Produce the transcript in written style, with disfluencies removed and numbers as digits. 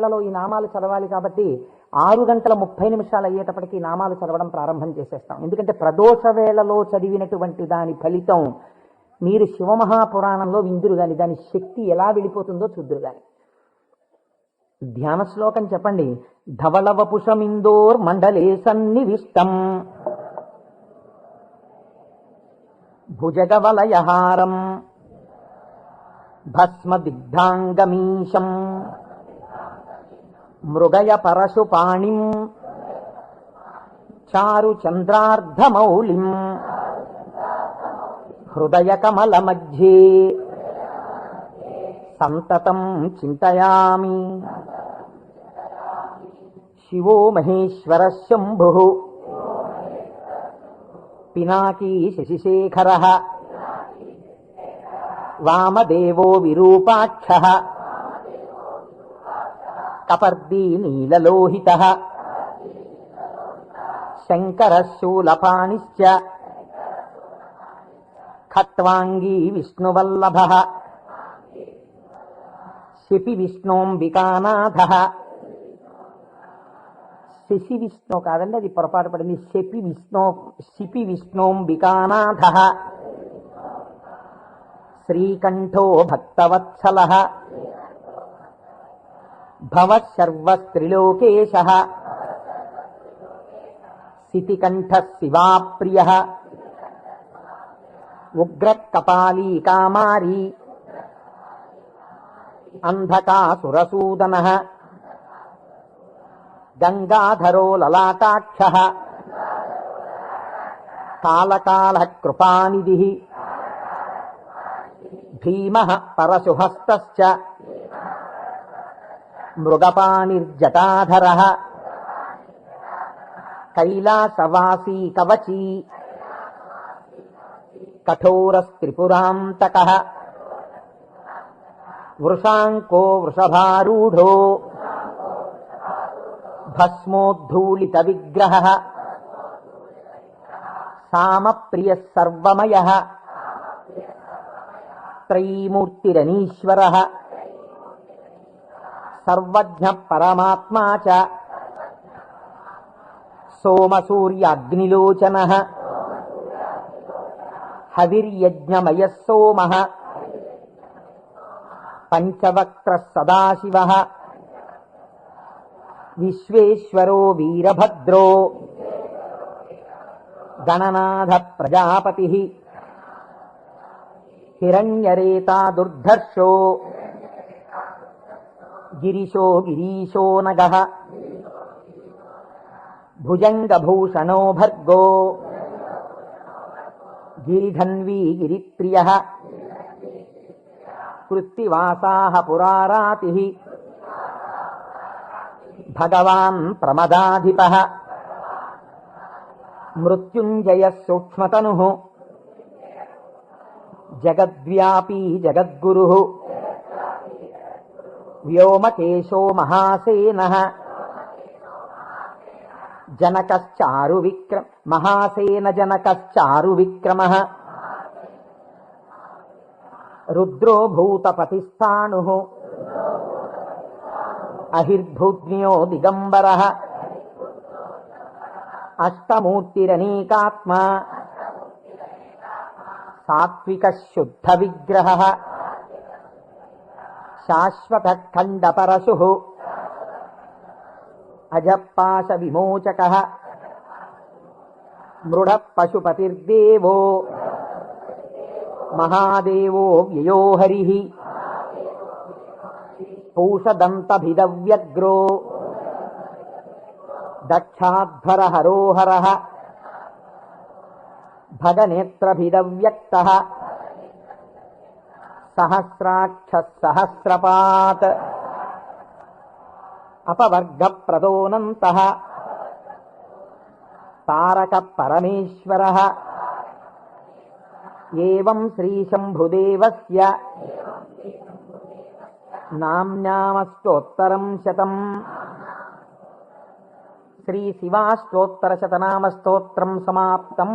లలో ఈ నామాలు చదవాలి కాబట్టి 6 గంటల 30 నిమిషాలు అయ్యేటప్పటికి నామాలు చదవడం ప్రారంభం చేసేస్తాం. ఎందుకంటే ప్రదోష వేళలో చదివినటువంటి దాని ఫలితం మీరు శివమహాపురాణంలో విందురు గాని దాని శక్తి ఎలా వెళ్ళిపోతుందో చూద్దురు గాని. ధ్యాన శ్లోకం చెప్పండి. ధవళవపుషమిందోర్ మండలే సన్నివిష్టం భుజగవలయహారం భస్మదిగ్ధాంగమీశం మృగయ పరశుపాణిం చారు చంద్రార్ధమౌళిం హృదయ కమల మధ్యే సంతతం చింతయామి. శివో మహేశ్వర శంభుః పినాకీ శశిశేఖరః వామదేవో విరూపాక్షః కపర్దీ నీలలోహితః శంకరః శూలపాణిశ్చ ఖట్వాంగీ విష్ణువల్లభః శిపి విష్ణోంబికానాథః. శశి విష్ణు కాదండి, అది పొరపాటు పడింది. శిపి విష్ణోంబికానాథః శ్రీకంఠో భక్తవత్సలః భవశర్వస్త్రిలోకేశః సితికంఠః శివాప్రియః ఉగ్రకపాలీ కామారీ అంధకాసురసూదనః గంగాధరో లలాటాక్షః కాలకాలః కృపానిధిః భీమః పరశుహస్తశ్చ మృగపాణిర్జటాధరః కైలాసవాసీ కవచీ కఠోరస్త్రిపురాంతకః వృషాంకో వృషభారూఢో భస్మోద్ధూళిత విగ్రహః సామప్రియః సర్వమయః త్రైమూర్తిరనీశ్వరః సర్వజ్ఞ పరమాత్మా చ సోమసూర్యాగ్నిలోచనః హవిర్యజ్ఞమయః సోమః పంచవక్త్రః సదాశివః విశ్వేశ్వరో వీరభద్రో గణనాథ ప్రజాపతిః హిరణ్యరేతా దుర్ధర్షో గిరిశో గిరీశో నగః భుజంగభూషణో భర్గో గిరిధన్వీ గిరిప్రియః కృత్తివాసాః పురారాతిః భగవాన్ ప్రమదాధిపః మృత్యుంజయః సూక్ష్మతనుః జగద్వ్యాపీ జగద్గురుః వ్యోమకేశో మహాసేనః మహాసేన జనకశ్చారు విక్రమః రుద్రో భూతపతిస్థాణుః అహిర్భూజ్ఞో దిగంబరః అష్టమూర్తిరనేకాత్మా సాత్వికః శుద్ధ విగ్రహః శాశ్వత ఖండపరశుః అజపాశ విమోచకః మృఢ పశుపతిర్దేవో మహాదేవో వ్యయో హరిః పూషదంతభిదవ్యగ్రో దక్షాధ్వర హరోహరః భగనేత్రభిదవ్యక్తః సహస్రాక్ష సహస్రపాత్ అపవర్గ ప్రదోనంతః తారక పరమేశ్వరః ఏవం శ్రీశంభుదేవస్య నామ్నామస్తోత్తరం శతం. శ్రీ శివాష్టోత్తర శతనామ స్తోత్రం సమాప్తం.